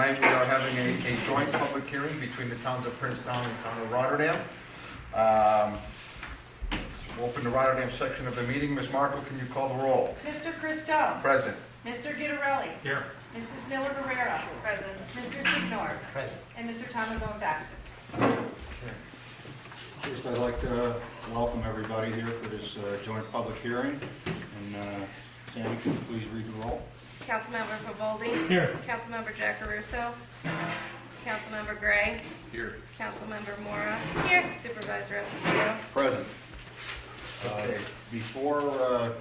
tonight we are having a joint public hearing between the towns of Princetown and the town of Rotterdam. We'll open the Rotterdam section of the meeting. Ms. Marco, can you call the roll? Mr. Christo. Present. Mr. Guidarelli. Here. Mrs. Miller Guerrero. Present. Mr. Signor. Present. And Mr. Thomazone's absent. First, I'd like to welcome everybody here for this joint public hearing. And Sandy, could you please read the roll? Councilmember Faboldi. Here. Councilmember Jackaruso. Councilmember Gray. Here. Councilmember Mora. Here. Supervisor Esposito. Present. Before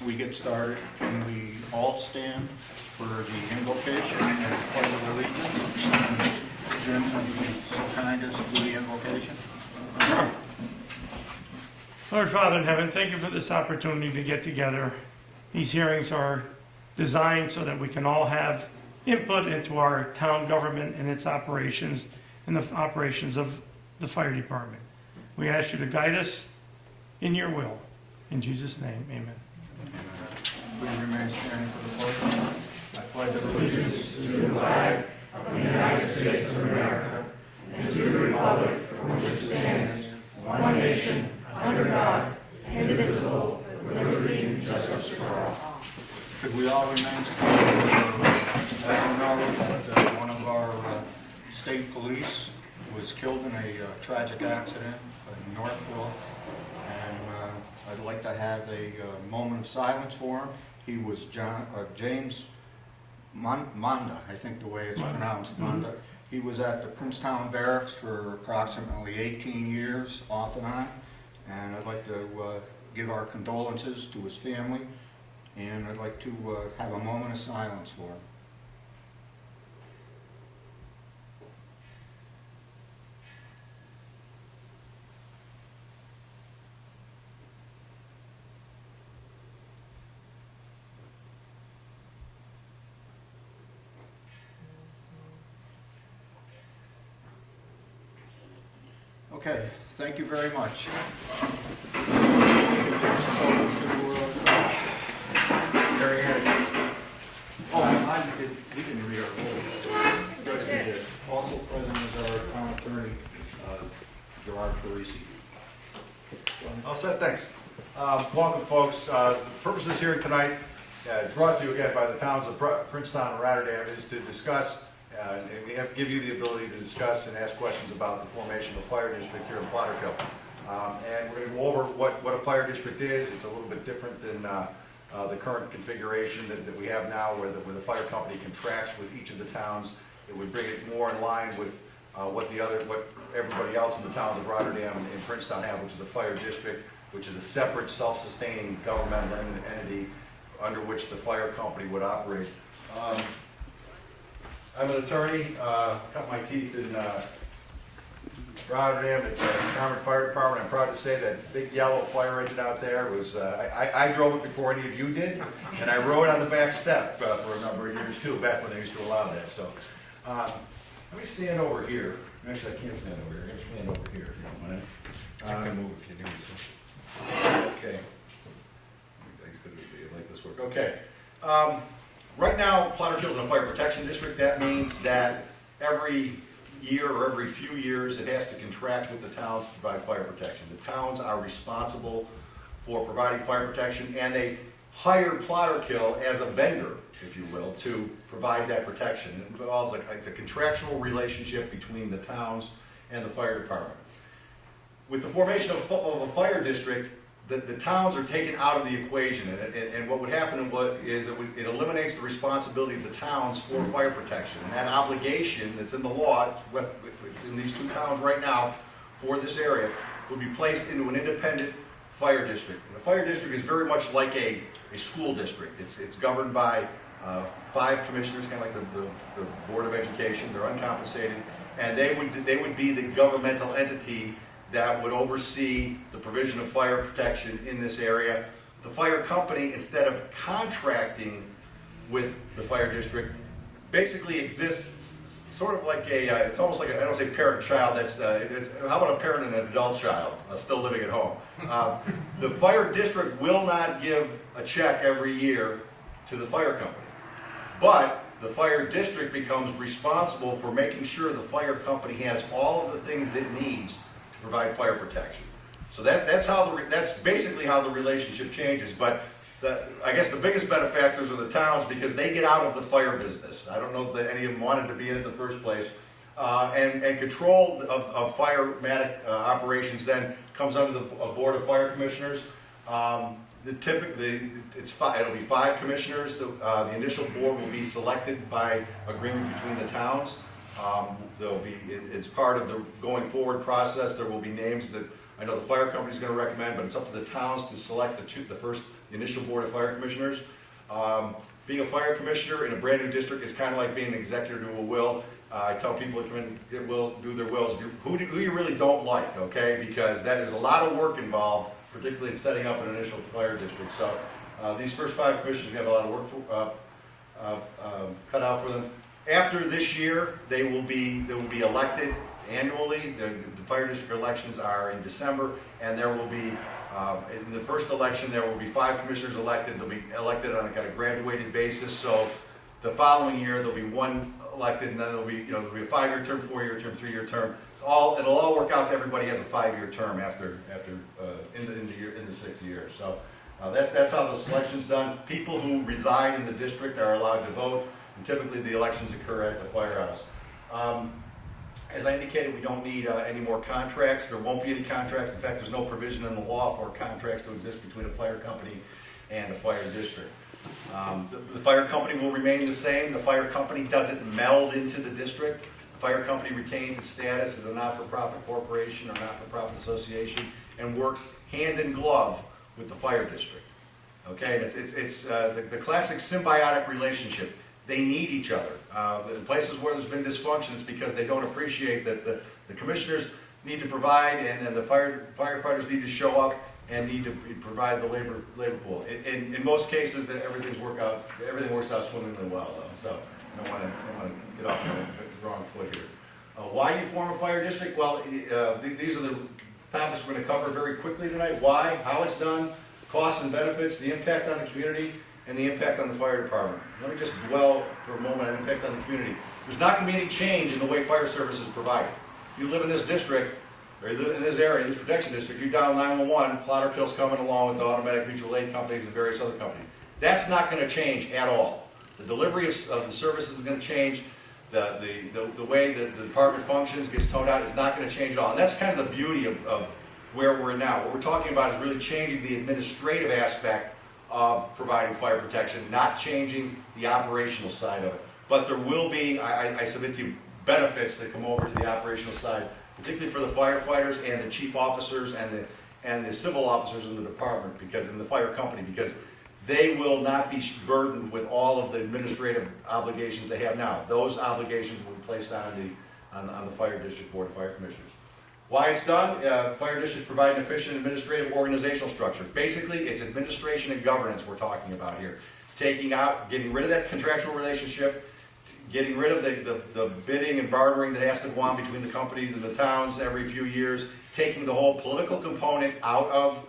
we get started, can we all stand for the invocation and the pledge of allegiance? Jim, would you be so kind as to do the invocation? Lord Father in heaven, thank you for this opportunity to get together. These hearings are designed so that we can all have input into our town government and its operations and the operations of the fire department. We ask you to guide us in your will. In Jesus' name, amen. Please remain standing for the pledge. I pledge allegiance to the flag of the United States of America and to the republic for which it stands, one nation, under God, indivisible, with liberty and justice for all. Could we all remain standing? As you know, that one of our state police was killed in a tragic accident in Northville, and I'd like to have a moment of silence for him. He was James Monda, I think the way it's pronounced, Monda. He was at the Princetown barracks for approximately 18 years, off and on, and I'd like to give our condolences to his family, and I'd like to have a moment of silence for him. Okay, thank you very much. Very good. We can read our roll. Yes, we did. Also present is our town attorney, Gerard Parisi. All set, thanks. Welcome, folks. The purpose of this hearing tonight, brought to you again by the towns of Princetown and Rotterdam, is to discuss, and we have to give you the ability to discuss and ask questions about the formation of a fire district here in Plotterkill. And we're going to go over what a fire district is. It's a little bit different than the current configuration that we have now, where the fire company contracts with each of the towns. It would bring it more in line with what everybody else in the towns of Rotterdam and Princetown have, which is a fire district, which is a separate, self-sustaining governmental entity under which the fire company would operate. I'm an attorney, cut my teeth in Rotterdam at the Carmen Fire Department. I'm proud to say that big yellow fire engine out there was, I drove it before any of you did, and I rode on the back step for a number of years too, back when they used to allow that. So let me stand over here. Actually, I can't stand over here. I'm going to stand over here if you don't mind. I can move if you need to. Okay. Like this work. Okay. Right now, Plotterkill is a fire protection district. That means that every year or every few years, it has to contract with the towns to provide fire protection. The towns are responsible for providing fire protection, and they hired Plotterkill as a vendor, if you will, to provide that protection. It's a contractual relationship between the towns and the fire department. With the formation of a fire district, the towns are taken out of the equation, and what would happen is it eliminates the responsibility of the towns for fire protection. And that obligation that's in the law, it's in these two towns right now for this area, would be placed into an independent fire district. And a fire district is very much like a school district. It's governed by 5 commissioners, kind of like the Board of Education. They're uncompensated, and they would be the governmental entity that would oversee the provision of fire protection in this area. The fire company, instead of contracting with the fire district, basically exists sort of like it's almost like I don't say parent-child, how about a parent and an adult child still living at home? The fire district will not give a check every year to the fire company, but the fire district becomes responsible for making sure the fire company has all of the things it needs to provide fire protection. So that's basically how the relationship changes. But I guess the biggest benefactors are the towns because they get out of the fire business. I don't know that any of them wanted to be in it in the first place. And control of firematic operations then comes under the Board of Fire Commissioners. Typically, it'll be 5 commissioners. The initial board will be selected by agreement between the towns. It's part of the going forward process. There will be names that I know the fire company's going to recommend, but it's up to the towns to select the initial Board of Fire Commissioners. Being a fire commissioner in a brand new district is kind of like being an executor to a will. I tell people to come in, do their wills. Who you really don't like, okay? Because there's a lot of work involved, particularly in setting up an initial fire district. So these first 5 commissioners have a lot of work cut out for them. After this year, they will be elected annually. The fire district elections are in December, and there will be in the first election there will be 5 commissioners elected. They'll be elected on a kind of graduated basis. So the following year there'll be 1 elected, and then there'll be a 5-year term, 4-year term, 3-year term. It'll all work out. Everybody has a 5-year term after in the 6th year. So that's how the selection's done. People who reside in the district are allowed to vote, and typically the elections occur at the firehouse. As I indicated, we don't need any more contracts. There won't be any contracts. In fact, there's no provision in the law for contracts to exist between a fire company and a fire district. The fire company will remain the same. The fire company doesn't meld into the district. The fire company retains its status as a not-for-profit corporation or not-for-profit association and works hand in glove with the fire district. Okay, it's the classic symbiotic relationship. They need each other. In places where there's been dysfunction, it's because they don't appreciate that the commissioners need to provide and the firefighters need to show up and need to provide the labor pool. In most cases, everything works out swimmingly well, though. So I don't want to get off the wrong foot here. Why do you form a fire district? Well, these are the topics we're going to cover very quickly tonight. Why, how it's done, costs and benefits, the impact on the community, and the impact on the fire department. Let me just dwell for a moment on the impact on the community. There's not going to be any change in the way fire service is provided. If you live in this district, or you live in this area, this protection district, you dial 911, Plotterkill's coming along with the automatic mutual aid companies and various other companies. That's not going to change at all. The delivery of the services is going to change. The way the department functions, gets toned out, is not going to change at all. And that's kind of the beauty of where we're now. What we're talking about is really changing the administrative aspect of providing fire protection, not changing the operational side of it. But there will be, I submit to you, benefits that come over to the operational side, particularly for the firefighters and the chief officers and the civil officers in the department, in the fire company, because they will not be burdened with all of the administrative obligations they have now. Those obligations will be placed on the Fire District Board of Fire Commissioners. Why it's done? Fire districts provide an efficient administrative organizational structure. Basically, it's administration and governance we're talking about here. Getting rid of that contractual relationship, getting rid of the bidding and bartering that has to go on between the companies and the towns every few years, taking the whole political component out of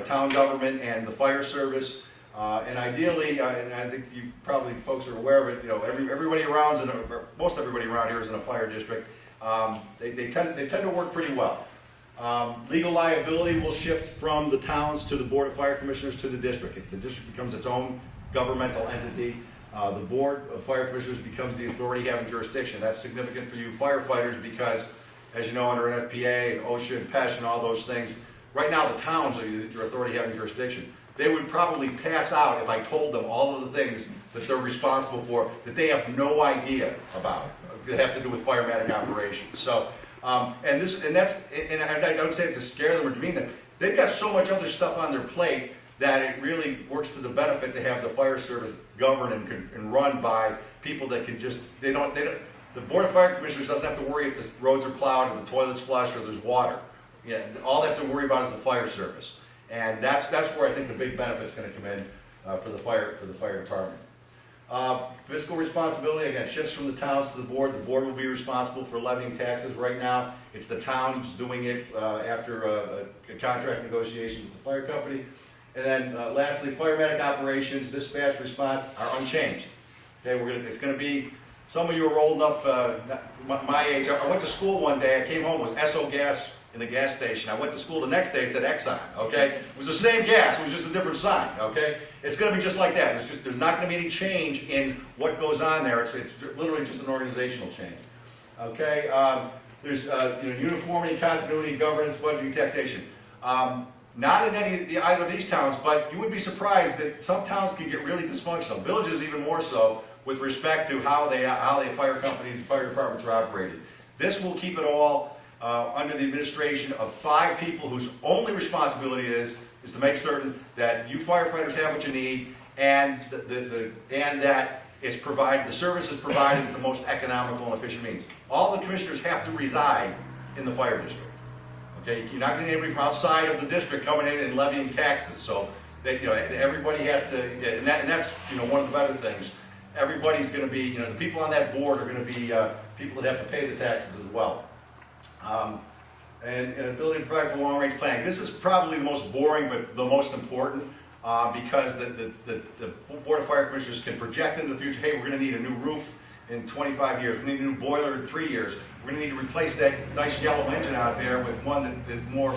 town government and the fire service. And ideally, and I think you probably folks are aware of it, everybody around, most everybody around here is in a fire district. They tend to work pretty well. Legal liability will shift from the towns to the Board of Fire Commissioners to the district. The district becomes its own governmental entity. The Board of Fire Commissioners becomes the authority having jurisdiction. That's significant for you firefighters because, as you know, under NFPA and OSHA and PESH and all those things, right now the towns are your authority having jurisdiction. They would probably pass out if I told them all of the things that they're responsible for that they have no idea about that have to do with firematic operations. So, and I don't say it to scare them or demean them. They've got so much other stuff on their plate that it really works to the benefit to have the fire service governed and run by people that can just, the Board of Fire Commissioners doesn't have to worry if the roads are plowed or the toilet's flush or there's water. Yeah, all they have to worry about is the fire service. And that's where I think the big benefit's going to come in for the fire department. Fiscal responsibility, again, shifts from the towns to the board. The board will be responsible for levying taxes. Right now, it's the towns doing it after a contract negotiation with the fire company. And then lastly, firematic operations, dispatch, response are unchanged. Okay, it's gonna be, some of you are old enough, my age, I went to school one day, I came home, it was Esso gas in the gas station. I went to school the next day, it said Exxon, okay? It was the same gas, it was just a different sign, okay? It's gonna be just like that. There's not gonna be any change in what goes on there. It's literally just an organizational change, okay? There's uniformity, continuity, governance, budgeting, taxation. Not in either of these towns, but you would be surprised that some towns can get really dysfunctional. Villages even more so with respect to how fire companies, fire departments are operated. This will keep it all under the administration of 5 people whose only responsibility is to make certain that you firefighters have what you need and that the service is provided at the most economical and efficient means. All the commissioners have to reside in the fire district. Okay, you're not going to get anybody from outside of the district coming in and levying taxes. So that, everybody has to, and that's one of the better things. Everybody's going to be, the people on that board are going to be people that have to pay the taxes as well. And ability to provide for long-range planning. This is probably the most boring, but the most important, because the Board of Fire Commissioners can project into the future. Hey, we're going to need a new roof in 25 years. We need a new boiler in 3 years. We're going to need to replace that nice yellow engine out there with one that is more,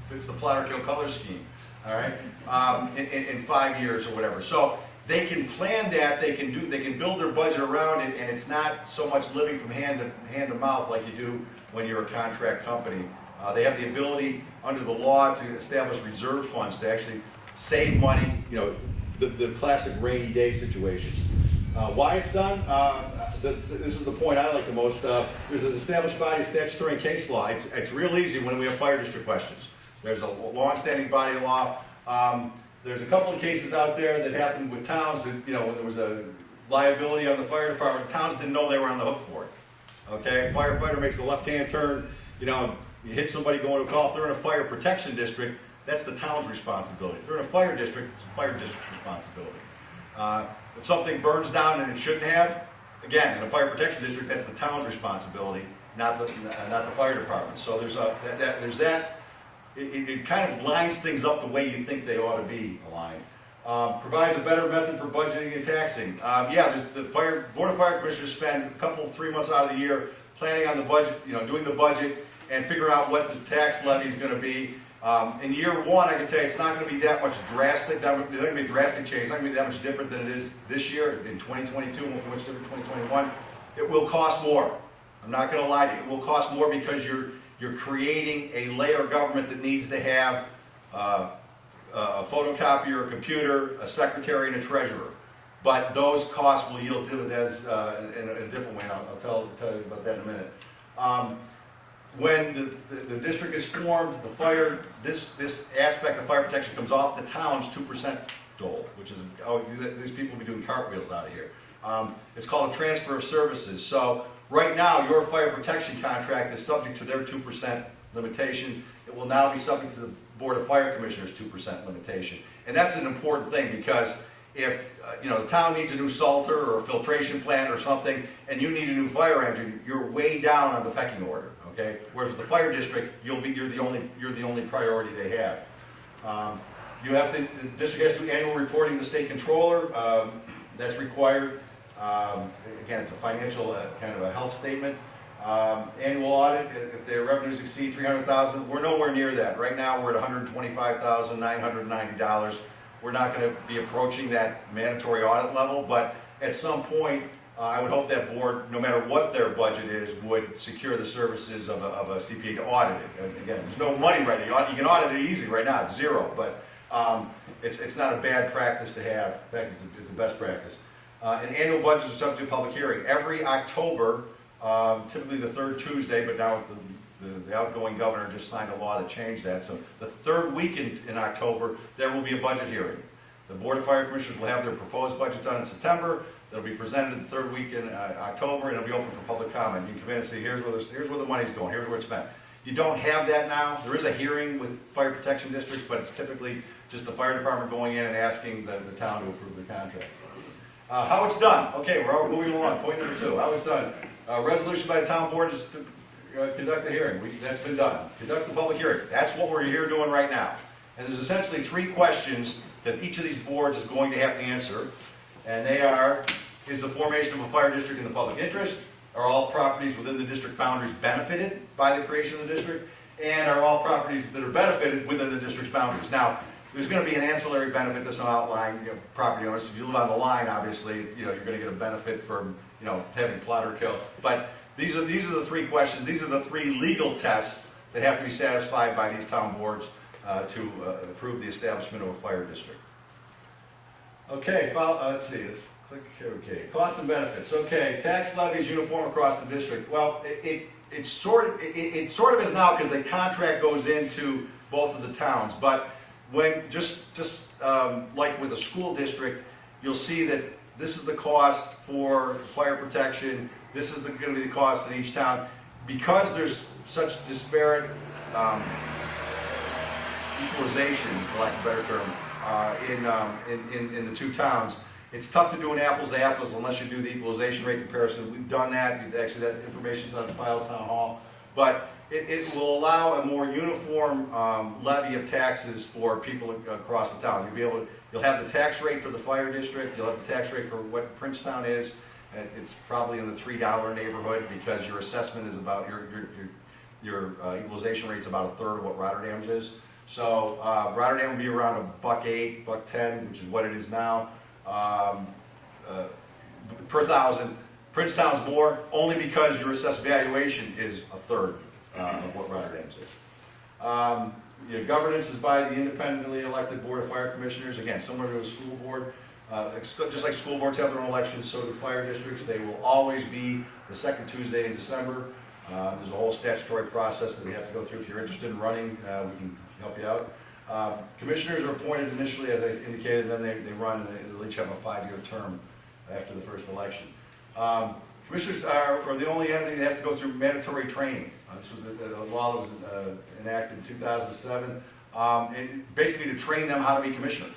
fits the Plotterkill color scheme. All right, in 5 years or whatever. So they can plan that. They can build their budget around it, and it's not so much living from hand to mouth like you do when you're a contract company. They have the ability under the law to establish reserve funds to actually save money, the classic rainy day situations. Why it's done? This is the point I like the most. There's an established body of statutory case law. It's real easy when we have fire district questions. There's a long-standing body of law. There's a couple of cases out there that happened with towns that, when there was a liability on the fire department, towns didn't know they were on the hook for it. Okay, firefighter makes a left-hand turn, you hit somebody going to a call. If they're in a fire protection district, that's the town's responsibility. If they're in a fire district, it's the fire district's responsibility. If something burns down and it shouldn't have, again, in a fire protection district, that's the town's responsibility, not the fire department. So there's that. It kind of lines things up the way you think they ought to be aligned. Provides a better method for budgeting and taxing. The Board of Fire Commissioners spend a 3 months out of the year planning on the budget, doing the budget and figure out what the tax levy is going to be. In year 1, I can tell you it's not going to be that much drastic. There's not going to be a drastic change. It's not going to be that much different than it is this year in 2022. It won't be much different in 2021. It will cost more. I'm not going to lie to you. It will cost more because you're creating a layer of government that needs to have a photocopier, a computer, a secretary, and a treasurer. But those costs will yield dividends in a different way, and I'll tell you about that in a minute. When the district is formed, this aspect of fire protection comes off the town's 2% dole, which is, these people will be doing cartwheels out of here. It's called a transfer of services. So right now, your fire protection contract is subject to their 2% limitation. It will now be subject to the Board of Fire Commissioners' 2% limitation. And that's an important thing because if the town needs a new salter or a filtration plant or something, and you need a new fire engine, you're way down on the pecking order. Okay? Whereas with the fire district, you're the only priority they have. The district has to do annual reporting to the state controller. That's required. Again, it's a financial kind of a health statement. Annual audit, if their revenues exceed $300,000, we're nowhere near that. Right now, we're at $125,990. We're not going to be approaching that mandatory audit level, but at some point, I would hope that board, no matter what their budget is, would secure the services of a CPA to audit it. And again, there's no money right now. You can audit it easy right now, it's zero, but it's not a bad practice to have. In fact, it's the best practice. And annual budgets are subject to public hearing. Every October, typically the 3rd Tuesday, but now with the outgoing governor just signed a law that changed that. So the 3rd week in October, there will be a budget hearing. The Board of Fire Commissioners will have their proposed budget done in September. That'll be presented the 3rd week in October, and it'll be open for public comment. You can come in and see, here's where the money's going, here's where it's spent. You don't have that now. There is a hearing with fire protection districts, but it's typically just the fire department going in and asking the town to approve the contract. How it's done. Okay, we're all moving along. Point number 2, how it's done. Resolution by the town board is to conduct the hearing. That's been done. Conduct the public hearing. That's what we're here doing right now. And there's essentially 3 questions that each of these boards is going to have to answer. And they are, is the formation of a fire district in the public interest? Are all properties within the district boundaries benefited by the creation of the district? And are all properties that are benefited within the district's boundaries? Now, there's going to be an ancillary benefit to some outlying property owners. If you live on the line, obviously, you're going to get a benefit from having Plotterkill. But these are the three questions. These are the three legal tests that have to be satisfied by these town boards to approve the establishment of a fire district. Okay, let's see. Let's click. Okay, costs and benefits. Okay, tax levy is uniform across the district. Well, it sort of is now because the contract goes into both of the towns. But when just like with a school district, you'll see that this is the cost for fire protection. This is going to be the cost in each town. Because there's such disparate equalization, for lack of a better term, in the two towns, it's tough to do an apples to apples unless you do the equalization rate comparison. We've done that. Actually, that information's on file at Town Hall. But it will allow a more uniform levy of taxes for people across the town. You'll have the tax rate for the fire district. You'll have the tax rate for what Princetown is. It's probably in the $3 neighborhood because your assessment is about your equalization rate's about a third of what Rotterdam's is. So Rotterdam will be around $1.08, $1.10, which is what it is now per thousand. Princetown's more only because your assessed valuation is a third of what Rotterdam's is. Governance is by the independently elected Board of Fire Commissioners. Again, similar to a school board. Just like school boards have their own elections, so do fire districts. They will always be the second Tuesday in December. There's a whole statutory process that we have to go through. If you're interested in running, we can help you out. Commissioners are appointed initially, as I indicated, and then they run, and they'll each have a 5-year term after the first election. Commissioners are the only entity that has to go through mandatory training. This was a law that was enacted in 2007, and basically to train them how to be commissioners.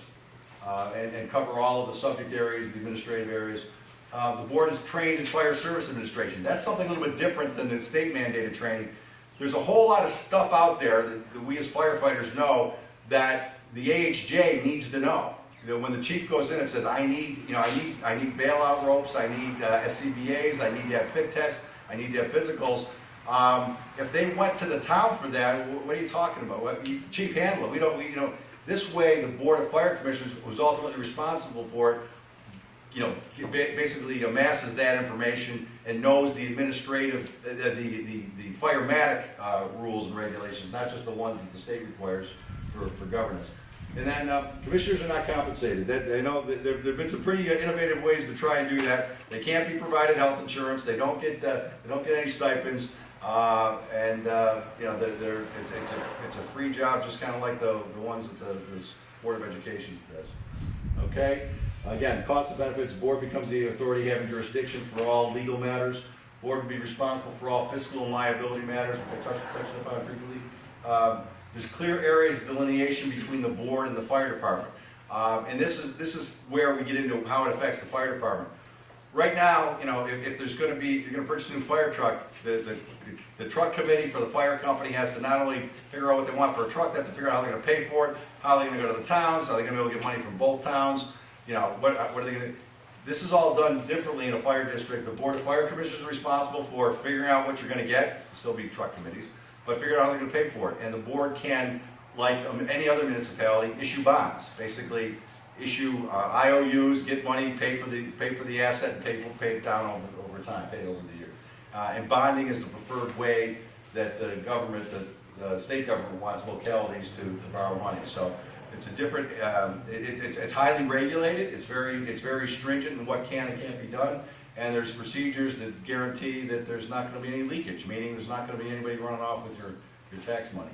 And cover all of the subject areas, the administrative areas. The board is trained in fire service administration. That's something a little bit different than the state mandated training. There's a whole lot of stuff out there that we as firefighters know that the AHJ needs to know. When the chief goes in and says, I need bailout ropes, I need SCBAs, I need to have fit tests, I need to have physicals. If they went to the town for that, what are you talking about? Chief handle it. This way, the Board of Fire Commissioners, who's ultimately responsible for it, basically amasses that information and knows the administrative, the firematic rules and regulations, not just the ones that the state requires for governance. And then commissioners are not compensated. I know that there have been some pretty innovative ways to try and do that. They can't be provided health insurance. They don't get any stipends. It's a free job, just kind of like the ones that the Board of Education does. Okay. Again, costs and benefits. The board becomes the authority having jurisdiction for all legal matters. Board would be responsible for all fiscal and liability matters, which I touched upon briefly. There's clear areas of delineation between the board and the fire department, and this is where we get into how it affects the fire department. Right now, if there's going to be, you're going to purchase a new fire truck, the truck committee for the fire company has to not only figure out what they want for a truck, they have to figure out how they're going to pay for it, how they're going to go to the towns, how they're going to be able to get money from both towns. What are they going to? This is all done differently in a fire district. The Board of Fire Commissioners is responsible for figuring out what you're going to get. It'll still be truck committees, but figure out how they're going to pay for it. And the board can, like any other municipality, issue bonds. Basically, issue IOUs, get money, pay for the asset, and pay it down over time, pay it over the year. And bonding is the preferred way that the government, the state government, wants localities to borrow money. So it's a different. It's highly regulated. It's very stringent in what can and can't be done. And there's procedures that guarantee that there's not going to be any leakage, meaning there's not going to be anybody running off with your tax money.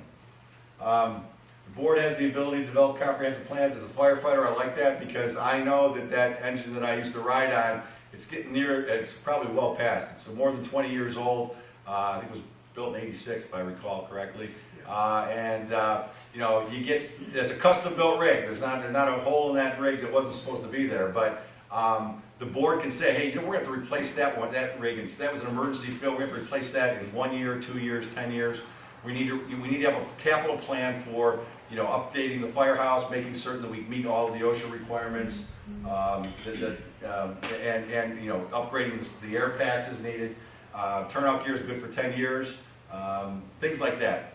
The board has the ability to develop comprehensive plans. As a firefighter, I like that because I know that engine that I used to ride on, it's getting near, it's probably well past. It's more than 20 years old. I think it was built in '86, if I recall correctly. You get, it's a custom built rig. There's not a hole in that rig that wasn't supposed to be there, but the board can say, hey, we're going to have to replace that rig, and that was an emergency fill. We have to replace that in 1 year, 2 years, 10 years. We need to have a capital plan for updating the firehouse, making certain that we meet all of the OSHA requirements, and upgrading the air packs as needed. Turnout gear is good for 10 years, things like that.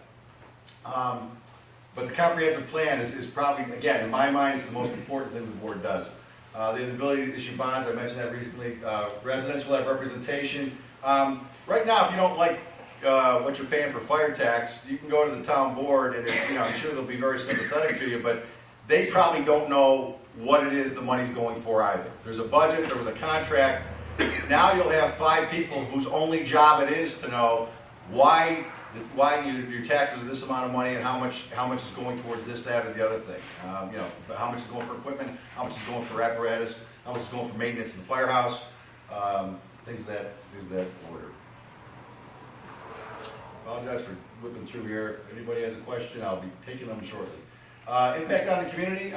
But the comprehensive plan is probably, again, in my mind, it's the most important thing the board does. They have the ability to issue bonds, I mentioned that recently. Residents will have representation. Right now, if you don't like what you're paying for fire tax, you can go to the town board, and I'm sure they'll be very sympathetic to you, but they probably don't know what it is the money's going for either. There's a budget, there was a contract. Now you'll have 5 people whose only job it is to know why your taxes are this amount of money and how much is going towards this, that, or the other thing. How much is going for equipment, how much is going for apparatus, how much is going for maintenance in the firehouse, things of that order. Apologize for whipping through here. If anybody has a question, I'll be taking them shortly. Impact on the community.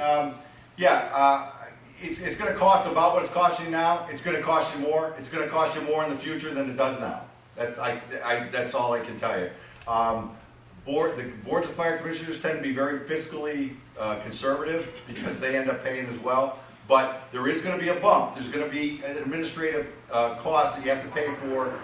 It's going to cost about what it's costing you now. It's going to cost you more. It's going to cost you more in the future than it does now. That's all I can tell you. The boards of fire commissioners tend to be very fiscally conservative because they end up paying as well. But there is going to be a bump. There's going to be an administrative cost that you have to pay for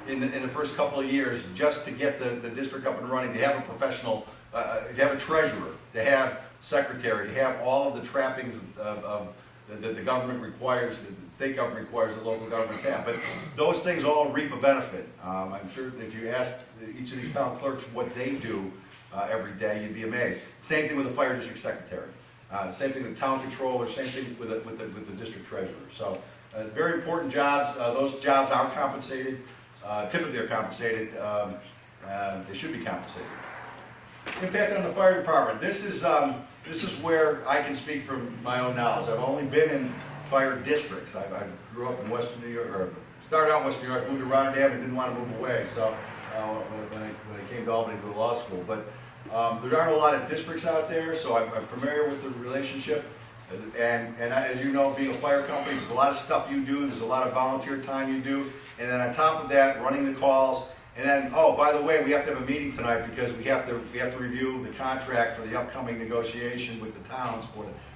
in the first couple of years just to get the district up and running, to have a professional, to have a treasurer, to have secretary, to have all of the trappings that the government requires, that the state government requires that local governments have. But those things all reap a benefit. I'm sure that if you asked each of these town clerks what they do every day, you'd be amazed. Same thing with the fire district secretary. Same thing with the town controller, same thing with the district treasurer. So very important jobs. Those jobs are compensated. Typically are compensated. They should be compensated. Impact on the fire department. This is where I can speak from my own knowledge. I've only been in fire districts. I grew up in Western New York, or started out in Western New York, moved to Rotterdam, and didn't want to move away. So when I came to Albany to go to law school, but there aren't a lot of districts out there, so I'm familiar with the relationship. And as you know, being a fire company, there's a lot of stuff you do. There's a lot of volunteer time you do, and then on top of that, running the calls. And then, oh, by the way, we have to have a meeting tonight because we have to review the contract for the upcoming negotiation with the towns.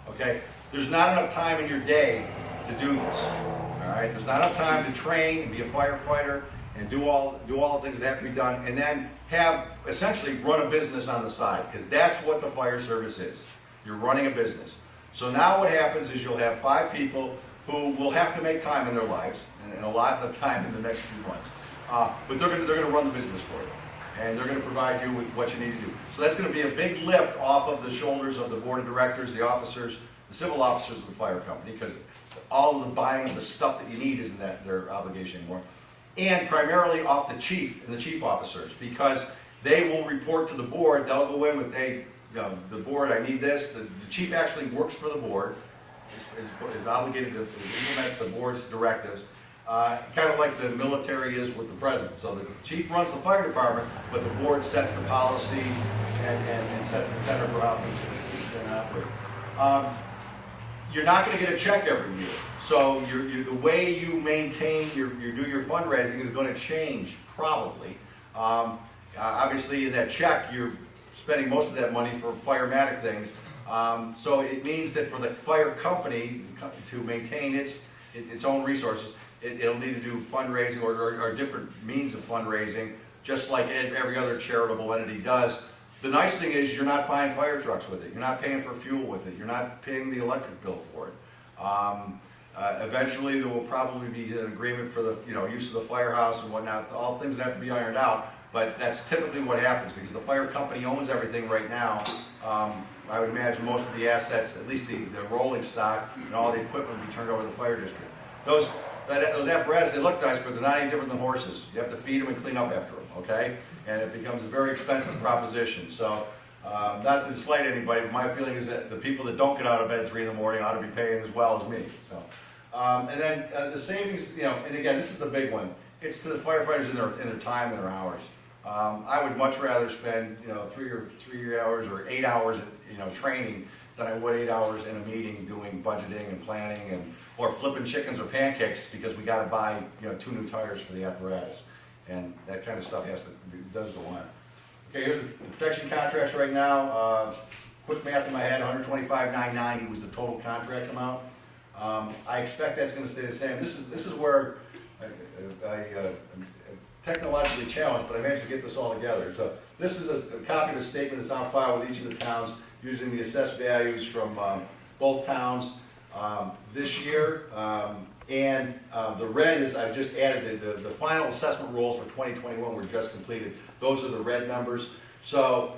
Okay, there's not enough time in your day to do this. All right, there's not enough time to train and be a firefighter and do all the things that have to be done, and then have essentially run a business on the side, because that's what the fire service is. You're running a business. So now what happens is you'll have 5 people who will have to make time in their lives, and a lot of time in the next few months. But they're going to run the business for you, and they're going to provide you with what you need to do. So that's going to be a big lift off of the shoulders of the board of directors, the officers, the civil officers of the fire company, because all of the buying of the stuff that you need isn't their obligation anymore. And primarily off the chief and the chief officers, because they will report to the board. They'll go in with, hey, the board, I need this. The chief actually works for the board, is obligated to implement the board's directives. Kind of like the military is with the president. So the chief runs the fire department, but the board sets the policy and sets the tenor for how things are going to operate. You're not going to get a check every year. So the way you maintain do your fundraising is going to change, probably. Obviously, in that check, you're spending most of that money for firematic things. So it means that for the fire company to maintain its own resources, it'll need to do fundraising or different means of fundraising, just like every other charitable entity does. The nice thing is you're not buying fire trucks with it. You're not paying for fuel with it. You're not paying the electric bill for it. Eventually, there will probably be an agreement for the use of the firehouse and whatnot. All things that have to be ironed out. But that's typically what happens because the fire company owns everything right now. I would imagine most of the assets, at least the rolling stock and all the equipment, will be turned over to the fire district. Those apparatus, they look nice, but they're not any different than horses. You have to feed them and clean up after them, okay? And it becomes a very expensive proposition. So, not to slight anybody, but my feeling is that the people that don't get out of bed at 3 in the morning ought to be paying as well as me. So, and then the savings, and again, this is the big one. It's to the firefighters in their time and their hours. I would much rather spend 3 hours or 8 hours training than I would 8 hours in a meeting doing budgeting and planning or flipping chickens or pancakes because we got to buy 2 new tires for the apparatus, and that kind of stuff does go on. Okay, here's the protection contracts right now. quick math in my head, 125,990 was the total contract amount. I expect that's gonna stay the same. This is where I'm technologically challenged, but I managed to get this all together. So this is a copy of the statement that's on file with each of the towns, using the assessed values from both towns this year. And the red is, I've just added, the final assessment rolls for 2021 were just completed. Those are the red numbers. So,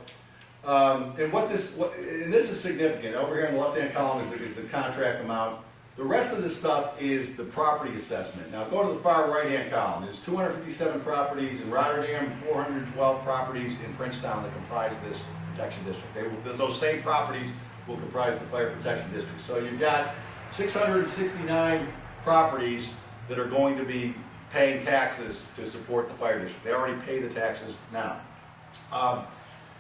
and this is significant. Over here in the left-hand column is the contract amount. The rest of this stuff is the property assessment. Now go to the far right-hand column. There's 257 properties in Rotterdam, 412 properties in Princetown that comprise this protection district. Those same properties will comprise the fire protection district. So you've got 669 properties that are going to be paying taxes to support the fire district. They already pay the taxes now.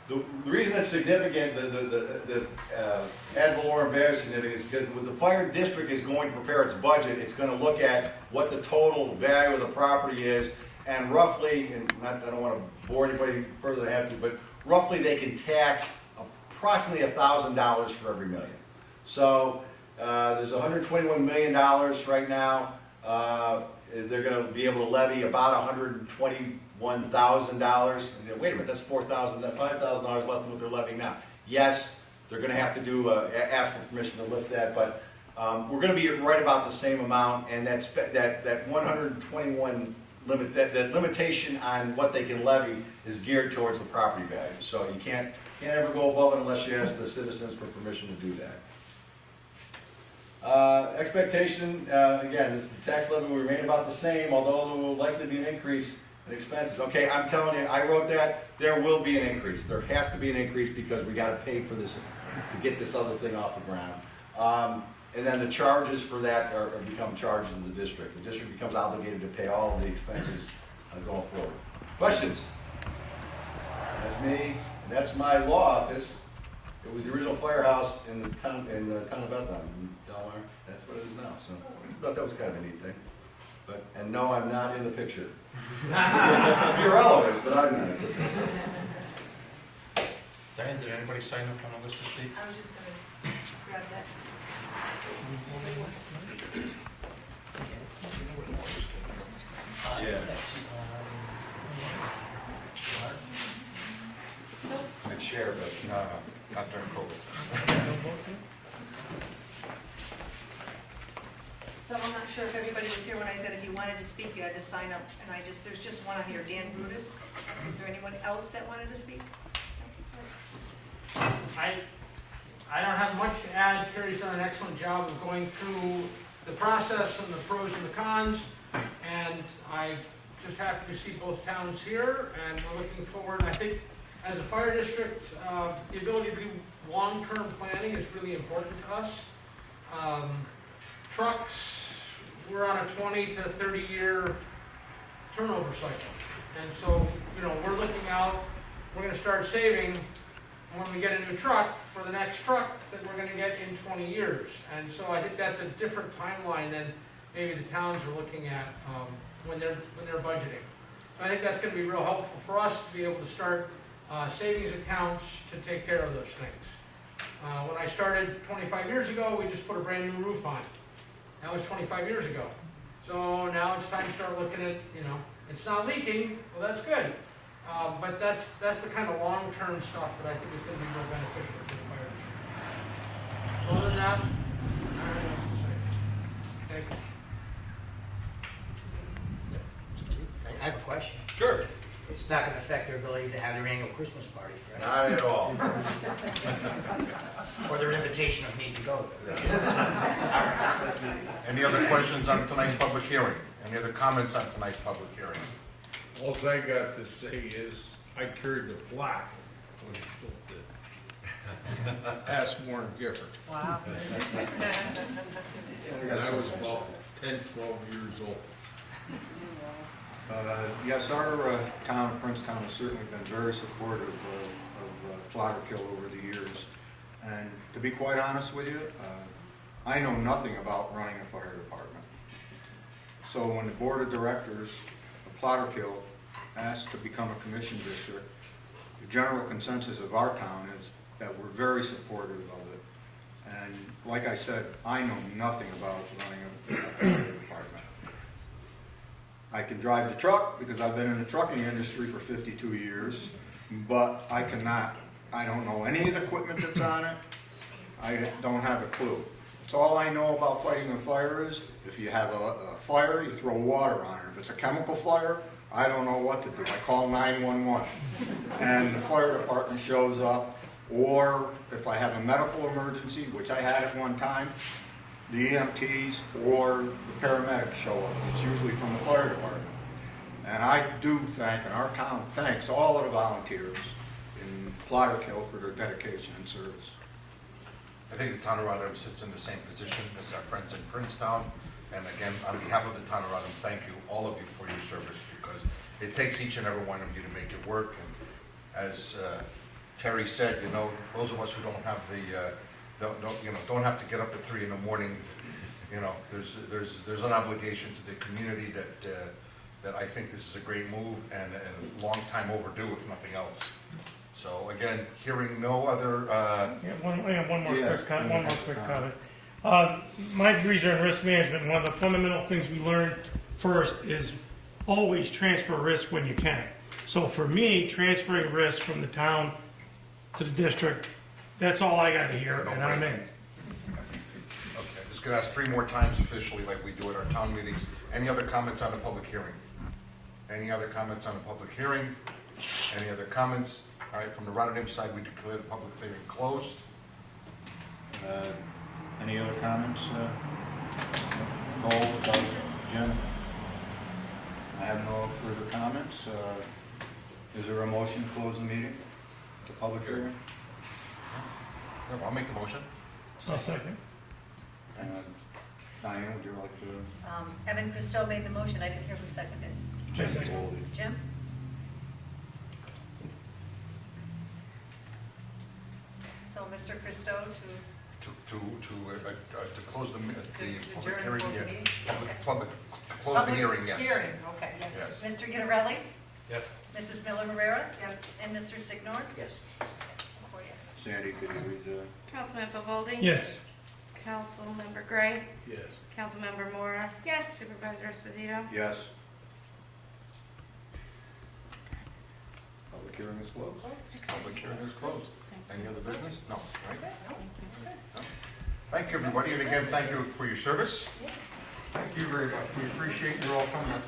The reason that's significant, the ad valorem value is significant, is because the fire district is going to prepare its budget. It's going to look at what the total value of the property is, and roughly, and I don't want to bore anybody further than I have to, but roughly they can tax approximately $1,000 for every million. So there's $121 million right now. They're going to be able to levy about $121,000. Wait a minute, that's $4,000, $5,000 less than what they're levying now. Yes, they're going to have to do ask for permission to lift that, but we're going to be right about the same amount. And that 121 limit, that limitation on what they can levy is geared towards the property value. So you can't ever go above it unless you ask the citizens for permission to do that. Expectation, again, the tax levy will remain about the same, although there will likely be an increase in expenses. Okay, I'm telling you, I wrote that, there will be an increase. There has to be an increase because we gotta pay for this, to get this other thing off the ground. And then the charges for that become charges of the district. The district becomes obligated to pay all of the expenses going forward. Questions? That's me, that's my law office. It was the original firehouse in the town of Bethlehem, in Delaware. That's what it is now. So I thought that was kind of a neat thing. And no, I'm not in the picture. Fiorello is, but I'm not in the picture. Diane, did anybody sign up on the list to speak? I was just gonna grab that. Yes. I'd share, but No, not during COVID. So I'm not sure if everybody was here when I said if you wanted to speak, you had to sign up, and there's just one on here, Dan Brutus. Is there anyone else that wanted to speak? I don't have much to add. Terry's done an excellent job of going through the process and the pros and the cons, and I'm just happy to see both towns here, and we're looking forward. I think as a fire district, the ability to do long-term planning is really important to us. Trucks, we're on a 20 to 30-year turnover cycle, and so, we're looking out, we're going to start saving when we get a new truck for the next truck that we're going to get in 20 years. And so I think that's a different timeline than maybe the towns are looking at when they're budgeting. So I think that's going to be real helpful for us to be able to start savings accounts to take care of those things. When I started 25 years ago, we just put a brand new roof on. That was 25 years ago. So now it's time to start looking at, it's not leaking, well, that's good. But that's the kind of long-term stuff that I think is going to be real beneficial to the fire district. So other than that, I don't know what to say. Thank you. I have a question. sure, It's not going to affect their ability to have their annual Christmas party, right? not at all. Or their invitation of me to go. Any other questions on tonight's public hearing? Any other comments on tonight's public hearing? All I got to say is, I carried the plaque when he built it. Ask Warren Gifford. Wow. And I was about 10, 12 years old. Yes, our town of Princetown has certainly been very supportive of Plotterkill over the years. And to be quite honest with you, I know nothing about running a fire department. So when the board of directors of Plotterkill asked to become a commission district, the general consensus of our town is that were very supportive of it. And like I said, I know nothing about running a fire department. I can drive the truck because I've been in the trucking industry for 52 years, but I don't know any of the equipment that's on it. I don't have a clue. It's all I know about fighting a fire is, if you have a fire, you throw water on it. If it's a chemical fire, I don't know what to do. I call 911, and the fire department shows up, or if I have a medical emergency, which I had at one time, the EMTs or the paramedics show up. It's usually from the fire department. And I do thank, and our town thanks all of the volunteers in Plotterkill for their dedication and service. I think the town of Rotterdam sits in the same position as our friends in Princetown. And again, on behalf of the town of Rotterdam, thank you, all of you, for your service, because it takes each and every one of you to make it work. And as Terry said, you know, those of us who don't have the, don't have to get up at 3 in the morning, you know, there's an obligation to the community that I think this is a great move and a long time overdue, if nothing else. So again, hearing no other, One more Yes, quick comment. My degrees are in risk management, and one of the fundamental things we learn first is always transfer risk when you can. So for me, transferring risk from the town to the district, that's all I got to hear, and I'm in. okay, just gonna ask 3 more times officially like we do at our town meetings. Any other comments on the public hearing? Any other comments on the public hearing? Any other comments? All right, from the Rotterdam side, we declare the public hearing closed. Any other comments? Cole, Doug, Jen? I have no further comments. Is there a motion to close the meeting, the public hearing? Yeah, I'll make the motion. I'll second. Diane, would you like to? Evan Christo made the motion, I didn't hear who seconded. Jim? So Mr. Christo To close the public adjourn, hearing, close the yeah. meeting? Close the hearing, yes. Hearing, okay, yes. Yes. Mr. Gittarelli? Yes. Mrs. Miller-Herrera? Yes. And Mr. Signor? Yes. 4 yes. Sandy, could you read the? Councilmember Goldie? Yes. Councilmember Gray? Yes. Councilmember Mora? Yes. Supervisor Esposito? Yes. Public hearing is closed. Public hearing is closed. Any other business? No, right? No. Thank you, everybody, and again, thank you for your service. Thank you very much. We appreciate you all coming up.